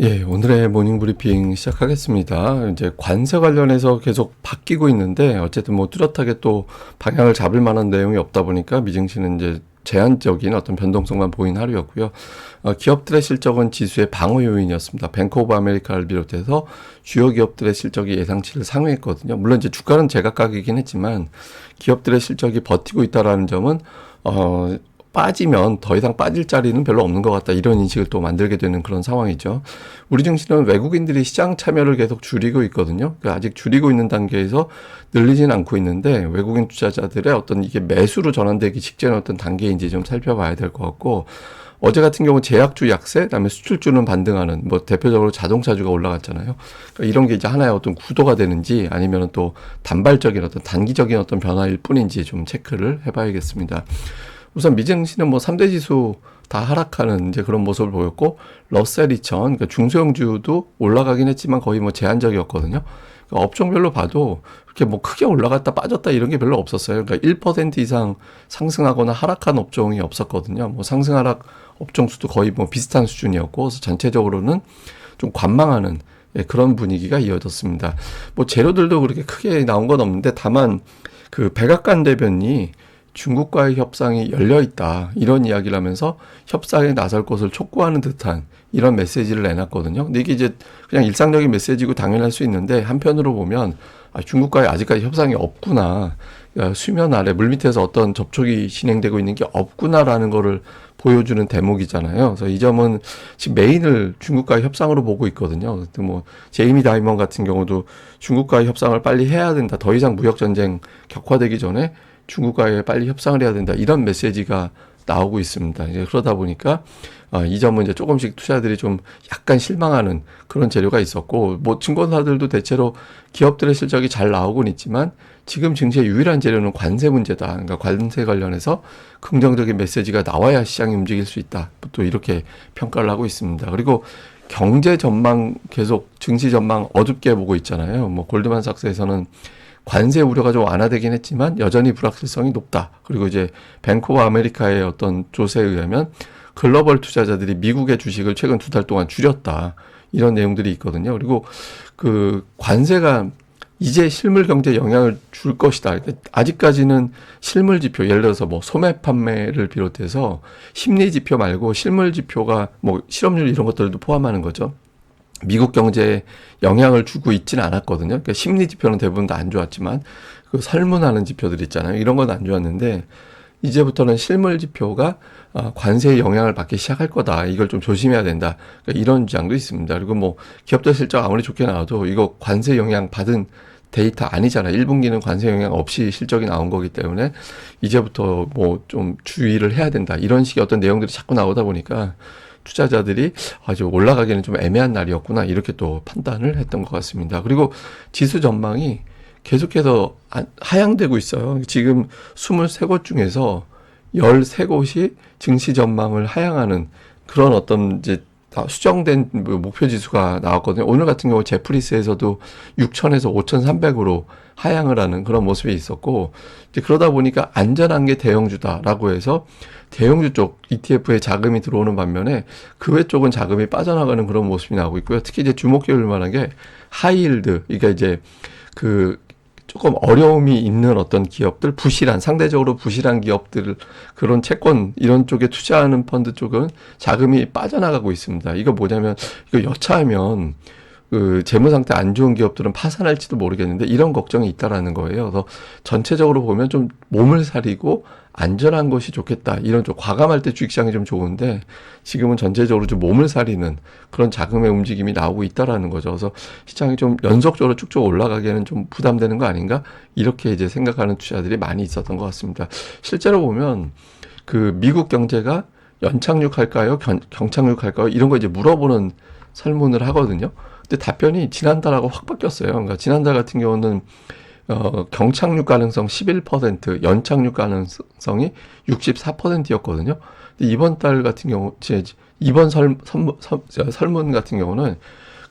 예, 오늘의 모닝 브리핑 시작하겠습니다. 이제 관세 관련해서 계속 바뀌고 있는데 어쨌든 뭐 뚜렷하게 또 방향을 잡을 만한 내용이 없다 보니까 미증시는 이제 제한적인 어떤 변동성만 보인 하루였고요. 기업들의 실적은 지수의 방어 요인이었습니다. 뱅크 오브 아메리카를 비롯해서 주요 기업들의 실적이 예상치를 상회했거든요. 물론 이제 주가는 제각각이긴 했지만 기업들의 실적이 버티고 있다라는 점은 빠지면 더 이상 빠질 자리는 별로 없는 것 같다, 이런 인식을 또 만들게 되는 그런 상황이죠. 우리 증시는 외국인들이 시장 참여를 계속 줄이고 있거든요. 그러니까 아직 줄이고 있는 단계에서 늘리진 않고 있는데 외국인 투자자들의 어떤 이게 매수로 전환되기 직전의 어떤 단계인지 좀 살펴봐야 될 것 같고, 어제 같은 경우 제약주 약세, 그다음에 수출주는 반등하는, 뭐 대표적으로 자동차주가 올라갔잖아요. 그러니까 이런 게 이제 하나의 어떤 구도가 되는지 아니면 또 단발적인 어떤 단기적인 어떤 변화일 뿐인지 좀 체크를 해봐야겠습니다. 우선 미증시는 뭐 3대 지수 다 하락하는 이제 그런 모습을 보였고, 러셀 2000, 그러니까 중소형주도 올라가긴 했지만 거의 뭐 제한적이었거든요. 그러니까 업종별로 봐도 그렇게 뭐 크게 올라갔다 빠졌다 이런 게 별로 없었어요. 그러니까 1% 이상 상승하거나 하락한 업종이 없었거든요. 뭐 상승 하락 업종 수도 거의 뭐 비슷한 수준이었고, 그래서 전체적으로는 좀 관망하는, 예, 그런 분위기가 이어졌습니다. 뭐 재료들도 그렇게 크게 나온 건 없는데, 다만 그 백악관 대변인이 중국과의 협상이 열려 있다, 이런 이야기를 하면서 협상에 나설 것을 촉구하는 듯한 이런 메시지를 내놨거든요. 근데 이게 이제 그냥 일상적인 메시지고 당연할 수 있는데, 한편으로 보면 중국과의 아직까지 협상이 없구나, 수면 아래 물밑에서 어떤 접촉이 진행되고 있는 게 없구나라는 거를 보여주는 대목이잖아요. 그래서 이 점은 지금 메인을 중국과의 협상으로 보고 있거든요. 뭐 제이미 다이먼 같은 경우도 중국과의 협상을 빨리 해야 된다, 더 이상 무역 전쟁 격화되기 전에 중국과의 빨리 협상을 해야 된다, 이런 메시지가 나오고 있습니다. 이제 그러다 보니까 이 점은 이제 조금씩 투자들이 좀 약간 실망하는 그런 재료가 있었고, 뭐 증권사들도 대체로 기업들의 실적이 잘 나오곤 있지만 지금 증시의 유일한 재료는 관세 문제다, 그러니까 관세 관련해서 긍정적인 메시지가 나와야 시장이 움직일 수 있다, 또 이렇게 평가를 하고 있습니다. 그리고 경제 전망, 계속 증시 전망 어둡게 보고 있잖아요. 뭐 골드만삭스에서는 관세 우려가 좀 완화되긴 했지만 여전히 불확실성이 높다. 그리고 이제 뱅크 오브 아메리카의 어떤 조사에 의하면 글로벌 투자자들이 미국의 주식을 최근 2달 동안 줄였다, 이런 내용들이 있거든요. 그리고 그 관세가 이제 실물 경제에 영향을 줄 것이다. 아직까지는 실물 지표, 예를 들어서 뭐 소매 판매를 비롯해서 심리 지표 말고 실물 지표가 뭐 실업률 이런 것들도 포함하는 거죠. 미국 경제에 영향을 주고 있지는 않았거든요. 그러니까 심리 지표는 대부분 다 안 좋았지만 그 설문하는 지표들 있잖아요. 이런 건 안 좋았는데 이제부터는 실물 지표가 관세의 영향을 받기 시작할 거다, 이걸 좀 조심해야 된다, 그러니까 이런 주장도 있습니다. 그리고 뭐 기업들 실적 아무리 좋게 나와도 이거 관세 영향 받은 데이터 아니잖아요. 1분기는 관세 영향 없이 실적이 나온 거기 때문에 이제부터 뭐 좀 주의를 해야 된다, 이런 식의 어떤 내용들이 자꾸 나오다 보니까 투자자들이 아주 올라가기는 좀 애매한 날이었구나, 이렇게 또 판단을 했던 것 같습니다. 그리고 지수 전망이 계속해서 하향되고 있어요. 지금 23곳 중에서 13곳이 증시 전망을 하향하는 그런 어떤 이제 수정된 목표 지수가 나왔거든요. 오늘 같은 경우 제프리스에서도 6,000에서 5,300으로 하향을 하는 그런 모습이 있었고, 이제 그러다 보니까 안전한 게 대형주다라고 해서 대형주 쪽 ETF에 자금이 들어오는 반면에 그 외 쪽은 자금이 빠져나가는 그런 모습이 나오고 있고요. 특히 이제 주목해볼 만한 게 하이힐드, 그러니까 이제 그 조금 어려움이 있는 어떤 기업들, 상대적으로 부실한 기업들, 그런 채권 이런 쪽에 투자하는 펀드 쪽은 자금이 빠져나가고 있습니다. 이거 뭐냐면, 이거 여차하면 그 재무 상태 안 좋은 기업들은 파산할지도 모르겠는데 이런 걱정이 있다라는 거예요. 그래서 전체적으로 보면 좀 몸을 사리고 안전한 것이 좋겠다, 이런 좀 과감할 때 주식시장이 좀 좋은데 지금은 전체적으로 좀 몸을 사리는 그런 자금의 움직임이 나오고 있다라는 거죠. 그래서 시장이 좀 연속적으로 쭉쭉 올라가기에는 좀 부담되는 거 아닌가, 이렇게 이제 생각하는 투자들이 많이 있었던 것 같습니다. 실제로 보면 그 미국 경제가 연착륙할까요, 경착륙할까요, 이런 거 이제 물어보는 설문을 하거든요. 근데 답변이 지난달하고 확 바뀌었어요. 그러니까 지난달 같은 경우는 경착륙 가능성 11%, 연착륙 가능성이 64%였거든요. 근데 이번 달 같은 경우, 이번 설문 같은 경우는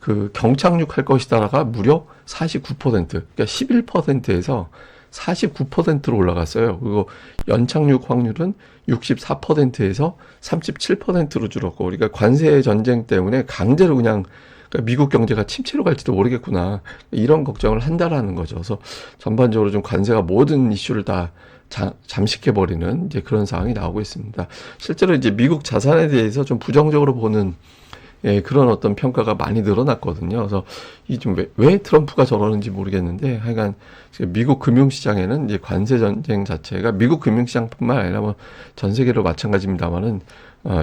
그 경착륙할 것이다가 무려 49%, 그러니까 11%에서 49%로 올라갔어요. 그리고 연착륙 확률은 64%에서 37%로 줄었고, 우리가 관세 전쟁 때문에 강제로 그냥 그러니까 미국 경제가 침체로 갈지도 모르겠구나, 이런 걱정을 한다라는 거죠. 그래서 전반적으로 좀 관세가 모든 이슈를 다 잠식해버리는 이제 그런 상황이 나오고 있습니다. 실제로 이제 미국 자산에 대해서 좀 부정적으로 보는 그런 어떤 평가가 많이 늘어났거든요. 그래서 이 좀 왜 트럼프가 저러는지 모르겠는데, 하여간 지금 미국 금융시장에는 이제 관세 전쟁 자체가 미국 금융시장뿐만 아니라 뭐 전 세계로 마찬가지입니다만은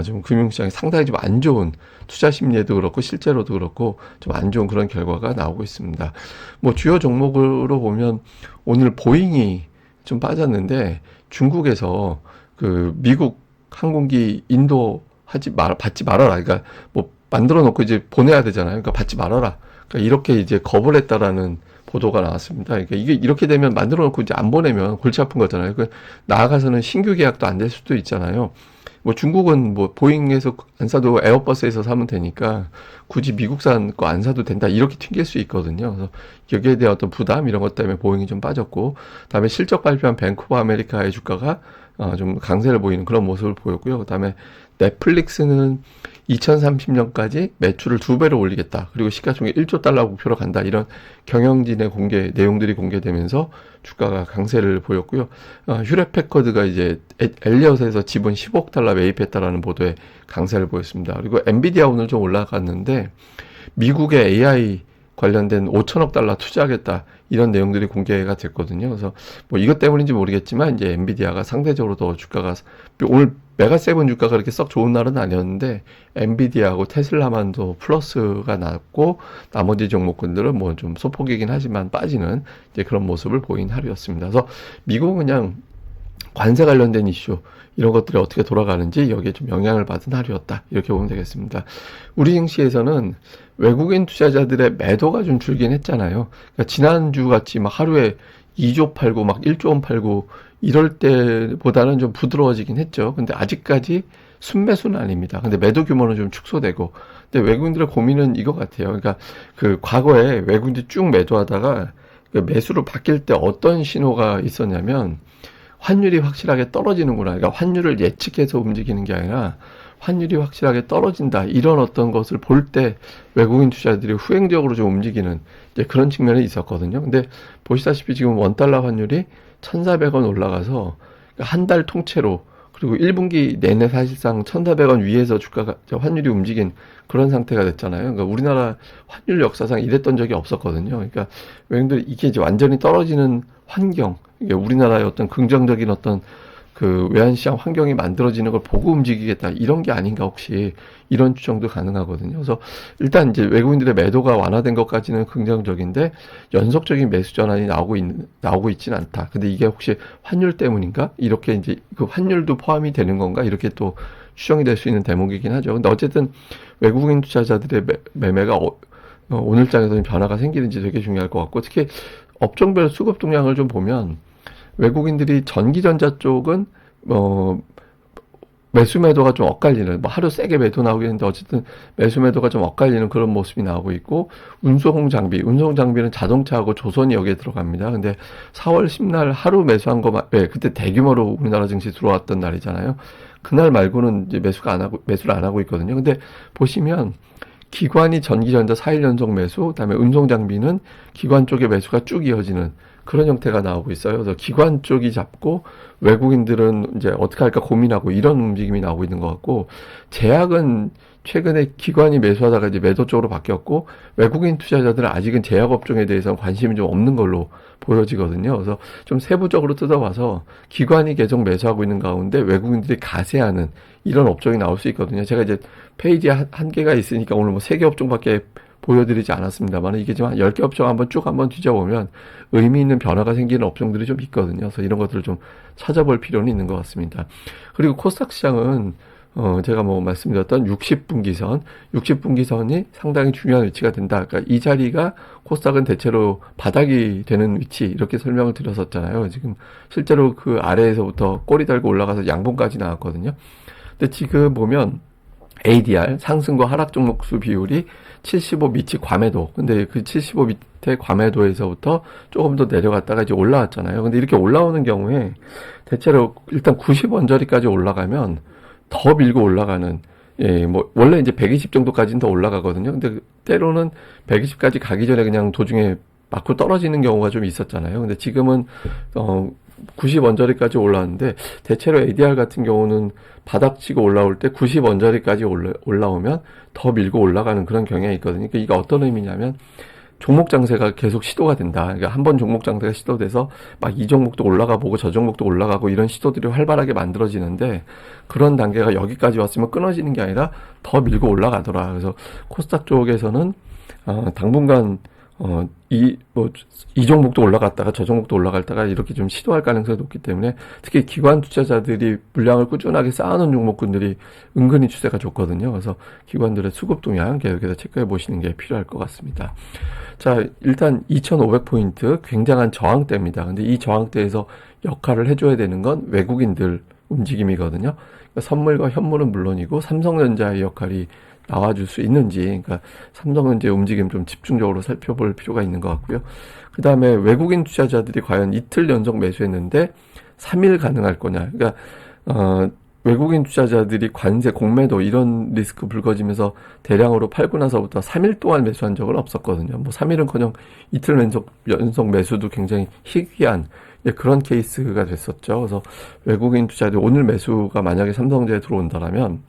좀 금융시장이 상당히 좀 안 좋은, 투자 심리에도 그렇고 실제로도 그렇고 좀 안 좋은 그런 결과가 나오고 있습니다. 뭐 주요 종목으로 보면 오늘 보잉이 좀 빠졌는데, 중국에서 그 미국 항공기 인도 받지 말아라. 그러니까 뭐 만들어 놓고 이제 보내야 되잖아요. 그러니까 받지 말아라. 그러니까 이렇게 이제 거부를 했다라는 보도가 나왔습니다. 그러니까 이게 이렇게 되면 만들어 놓고 이제 안 보내면 골치 아픈 거잖아요. 그 나아가서는 신규 계약도 안 될 수도 있잖아요. 뭐 중국은 뭐 보잉에서 안 사도 에어버스에서 사면 되니까 굳이 미국산 거 안 사도 된다, 이렇게 튕길 수 있거든요. 그래서 여기에 대한 어떤 부담 이런 것 때문에 보잉이 좀 빠졌고, 그다음에 실적 발표한 밴쿠버 아메리카의 주가가 좀 강세를 보이는 그런 모습을 보였고요. 그다음에 넷플릭스는 2030년까지 매출을 2배로 올리겠다, 그리고 시가총액 1조 달러 목표로 간다, 이런 경영진의 내용들이 공개되면서 주가가 강세를 보였고요. 휴렛패커드가 이제 엘리엇에서 지분 10억 달러 매입했다라는 보도에 강세를 보였습니다. 그리고 엔비디아 오늘 좀 올라갔는데, 미국의 AI 관련된 5천억 달러 투자하겠다, 이런 내용들이 공개가 됐거든요. 그래서 뭐 이것 때문인지 모르겠지만 이제 엔비디아가 상대적으로 더 주가가, 오늘 메가세븐 주가가 그렇게 썩 좋은 날은 아니었는데 엔비디아하고 테슬라만 더 플러스가 났고, 나머지 종목군들은 뭐 좀 소폭이긴 하지만 빠지는 이제 그런 모습을 보인 하루였습니다. 그래서 미국은 그냥 관세 관련된 이슈 이런 것들이 어떻게 돌아가는지 여기에 좀 영향을 받은 하루였다, 이렇게 보면 되겠습니다. 우리 증시에서는 외국인 투자자들의 매도가 좀 줄긴 했잖아요. 그러니까 지난주 같이 막 하루에 2조 팔고 막 1조 원 팔고 이럴 때보다는 좀 부드러워지긴 했죠. 근데 아직까지 순매수는 아닙니다. 근데 매도 규모는 좀 축소되고, 근데 외국인들의 고민은 이거 같아요. 그러니까 그 과거에 외국인들이 쭉 매도하다가 그 매수로 바뀔 때 어떤 신호가 있었냐면, 환율이 확실하게 떨어지는구나. 그러니까 환율을 예측해서 움직이는 게 아니라 환율이 확실하게 떨어진다, 이런 어떤 것을 볼 때 외국인 투자들이 후행적으로 좀 움직이는 이제 그런 측면이 있었거든요. 근데 보시다시피 지금 원달러 환율이 1,400원 올라가서 한 달 통째로, 그리고 1분기 내내 사실상 1,400원 위에서 주가가, 환율이 움직인 그런 상태가 됐잖아요. 그러니까 우리나라 환율 역사상 이랬던 적이 없었거든요. 그러니까 외국인들이 이게 이제 완전히 떨어지는 환경, 이게 우리나라의 어떤 긍정적인 어떤 그 외환시장 환경이 만들어지는 걸 보고 움직이겠다, 이런 게 아닌가, 혹시 이런 추정도 가능하거든요. 그래서 일단 이제 외국인들의 매도가 완화된 것까지는 긍정적인데, 연속적인 매수 전환이 나오고 있지는 않다. 근데 이게 혹시 환율 때문인가? 이렇게 이제 그 환율도 포함이 되는 건가? 이렇게 또 추정이 될 수 있는 대목이긴 하죠. 근데 어쨌든 외국인 투자자들의 매매가 오늘 장에서는 변화가 생기는지 되게 중요할 것 같고, 특히 업종별 수급 동향을 좀 보면 외국인들이 전기전자 쪽은 매수 매도가 좀 엇갈리는, 뭐 하루 세게 매도 나오긴 했는데 어쨌든 매수 매도가 좀 엇갈리는 그런 모습이 나오고 있고, 운송 장비는 자동차하고 조선이 여기에 들어갑니다. 근데 4월 10날 하루 매수한 그때 대규모로 우리나라 증시 들어왔던 날이잖아요. 그날 말고는 이제 매수를 안 하고 있거든요. 근데 보시면 기관이 전기전자 4일 연속 매수, 그다음에 운송 장비는 기관 쪽의 매수가 쭉 이어지는 그런 형태가 나오고 있어요. 그래서 기관 쪽이 잡고 외국인들은 이제 어떻게 할까 고민하고 이런 움직임이 나오고 있는 것 같고, 제약은 최근에 기관이 매수하다가 이제 매도 쪽으로 바뀌었고, 외국인 투자자들은 아직은 제약 업종에 대해서는 관심이 좀 없는 걸로 보여지거든요. 그래서 좀 세부적으로 뜯어봐서 기관이 계속 매수하고 있는 가운데 외국인들이 가세하는 이런 업종이 나올 수 있거든요. 제가 이제 페이지에 한 개가 있으니까 오늘 뭐 3개 업종밖에 보여드리지 않았습니다만, 이게 지금 한 10개 업종 한번 뒤져보면 의미 있는 변화가 생기는 업종들이 좀 있거든요. 그래서 이런 것들을 좀 찾아볼 필요는 있는 것 같습니다. 그리고 코스닥 시장은 제가 뭐 말씀드렸던 60분기선이 상당히 중요한 위치가 된다. 그러니까 이 자리가 코스닥은 대체로 바닥이 되는 위치, 이렇게 설명을 드렸었잖아요. 지금 실제로 그 아래에서부터 꼬리 달고 올라가서 양봉까지 나왔거든요. 근데 지금 보면 ADR 상승과 하락 종목수 비율이 75 밑이 과매도. 근데 그 75 밑에 과매도에서부터 조금 더 내려갔다가 이제 올라왔잖아요. 근데 이렇게 올라오는 경우에 대체로 일단 90 언저리까지 올라가면 더 밀고 올라가는, 예, 뭐 원래 이제 120 정도까지는 더 올라가거든요. 근데 때로는 120까지 가기 전에 그냥 도중에 맞고 떨어지는 경우가 좀 있었잖아요. 근데 지금은 90 언저리까지 올라왔는데, 대체로 ADR 같은 경우는 바닥치고 올라올 때 90 언저리까지 올라오면 더 밀고 올라가는 그런 경향이 있거든요. 그러니까 이게 어떤 의미냐면 종목 장세가 계속 시도가 된다. 그러니까 한 번 종목 장세가 시도돼서 막 이 종목도 올라가 보고 저 종목도 올라가고 이런 시도들이 활발하게 만들어지는데, 그런 단계가 여기까지 왔으면 끊어지는 게 아니라 더 밀고 올라가더라. 그래서 코스닥 쪽에서는 당분간 이 종목도 올라갔다가 저 종목도 올라갔다가 이렇게 좀 시도할 가능성이 높기 때문에, 특히 기관 투자자들이 물량을 꾸준하게 쌓아놓은 종목군들이 은근히 추세가 좋거든요. 그래서 기관들의 수급 동향 계속해서 체크해 보시는 게 필요할 것 같습니다. 자, 일단 2500포인트 굉장한 저항대입니다. 근데 이 저항대에서 역할을 해줘야 되는 건 외국인들 움직임이거든요. 그러니까 선물과 현물은 물론이고 삼성전자의 역할이 나와줄 수 있는지, 그러니까 삼성전자의 움직임 좀 집중적으로 살펴볼 필요가 있는 것 같고요. 그 다음에 외국인 투자자들이 과연 이틀 연속 매수했는데 3일 가능할 거냐. 그러니까 외국인 투자자들이 관세, 공매도 이런 리스크 불거지면서 대량으로 팔고 나서부터 3일 동안 매수한 적은 없었거든요. 뭐 3일은커녕 이틀 연속 매수도 굉장히 희귀한 그런 케이스가 됐었죠. 그래서 외국인 투자자들 오늘 매수가 만약에 삼성전자에 들어온다면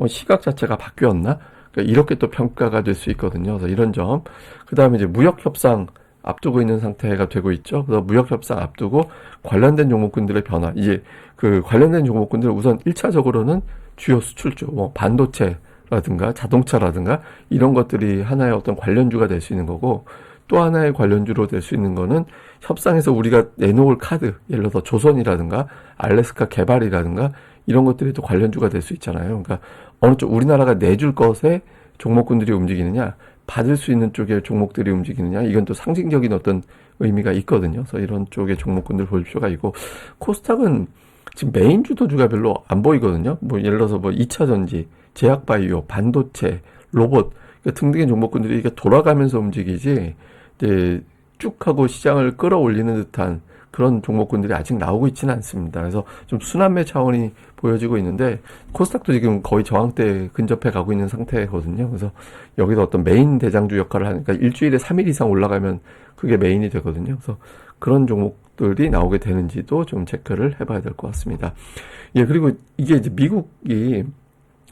시각 자체가 바뀌었나? 그러니까 이렇게 또 평가가 될 수 있거든요. 그래서 이런 점. 그 다음에 이제 무역협상 앞두고 있는 상태가 되고 있죠. 그래서 무역협상 앞두고 관련된 종목군들의 변화. 이제 그 관련된 종목군들은 우선 1차적으로는 주요 수출주, 뭐 반도체라든가 자동차라든가 이런 것들이 하나의 어떤 관련주가 될 수 있는 거고, 또 하나의 관련주로 될 수 있는 거는 협상에서 우리가 내놓을 카드, 예를 들어서 조선이라든가 알래스카 개발이라든가 이런 것들이 또 관련주가 될 수 있잖아요. 그러니까 어느 쪽 우리나라가 내줄 것에 종목군들이 움직이느냐, 받을 수 있는 쪽의 종목들이 움직이느냐, 이건 또 상징적인 어떤 의미가 있거든요. 그래서 이런 쪽의 종목군들 볼 필요가 있고, 코스닥은 지금 메인 주도주가 별로 안 보이거든요. 뭐 예를 들어서 뭐 2차 전지, 제약바이오, 반도체, 로봇 등등의 종목군들이 이게 돌아가면서 움직이지, 이제 쭉 하고 시장을 끌어올리는 듯한 그런 종목군들이 아직 나오고 있지는 않습니다. 그래서 좀 순환매 차원이 보여지고 있는데, 코스닥도 지금 거의 저항대 근접해 가고 있는 상태거든요. 그래서 여기서 어떤 메인 대장주 역할을 하니까 일주일에 3일 이상 올라가면 그게 메인이 되거든요. 그래서 그런 종목들이 나오게 되는지도 좀 체크를 해봐야 될 것 같습니다. 예, 그리고 이게 이제 미국이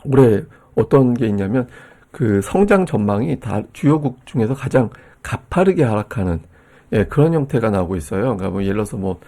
올해 어떤 게 있냐면, 그 성장 전망이 다 주요국 중에서 가장 가파르게 하락하는, 예, 그런 형태가 나오고 있어요. 그러니까 뭐 예를 들어서 뭐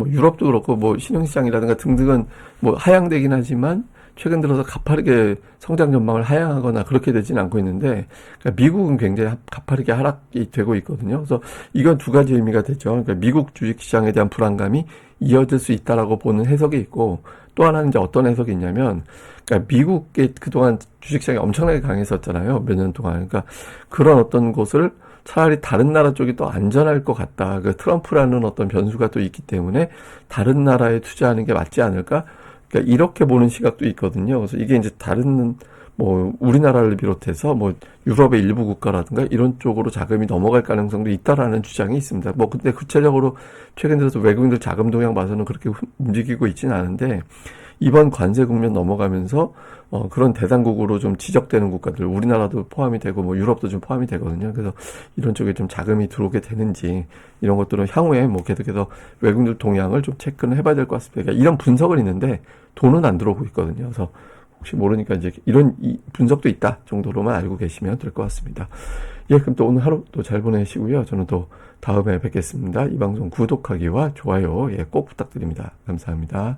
유럽도 그렇고 뭐 신흥시장이라든가 등등은 뭐 하향되긴 하지만 최근 들어서 가파르게 성장 전망을 하향하거나 그렇게 되지는 않고 있는데, 그러니까 미국은 굉장히 가파르게 하락이 되고 있거든요. 그래서 이건 두 가지 의미가 되죠. 그러니까 미국 주식시장에 대한 불안감이 이어질 수 있다라고 보는 해석이 있고, 또 하나는 이제 어떤 해석이 있냐면, 그러니까 미국의 그동안 주식시장이 엄청나게 강했었잖아요. 몇 년 동안. 그러니까 그런 어떤 곳을 차라리 다른 나라 쪽이 더 안전할 것 같다. 그 트럼프라는 어떤 변수가 또 있기 때문에 다른 나라에 투자하는 게 맞지 않을까? 그러니까 이렇게 보는 시각도 있거든요. 그래서 이게 이제 다른 뭐 우리나라를 비롯해서 뭐 유럽의 일부 국가라든가 이런 쪽으로 자금이 넘어갈 가능성도 있다라는 주장이 있습니다. 뭐 근데 구체적으로 최근 들어서 외국인들 자금 동향 봐서는 그렇게 움직이고 있지는 않은데, 이번 관세 국면 넘어가면서 그런 대상국으로 좀 지적되는 국가들, 우리나라도 포함이 되고 뭐 유럽도 좀 포함이 되거든요. 그래서 이런 쪽에 좀 자금이 들어오게 되는지, 이런 것들은 향후에 뭐 계속해서 외국인들 동향을 좀 체크는 해봐야 될 것 같습니다. 그러니까 이런 분석은 있는데 돈은 안 들어오고 있거든요. 그래서 혹시 모르니까 이제 이런 분석도 있다 정도로만 알고 계시면 될 것 같습니다. 예, 그럼 또 오늘 하루 또 잘 보내시고요. 저는 또 다음에 뵙겠습니다. 이 방송 구독하기와 좋아요, 예, 꼭 부탁드립니다. 감사합니다.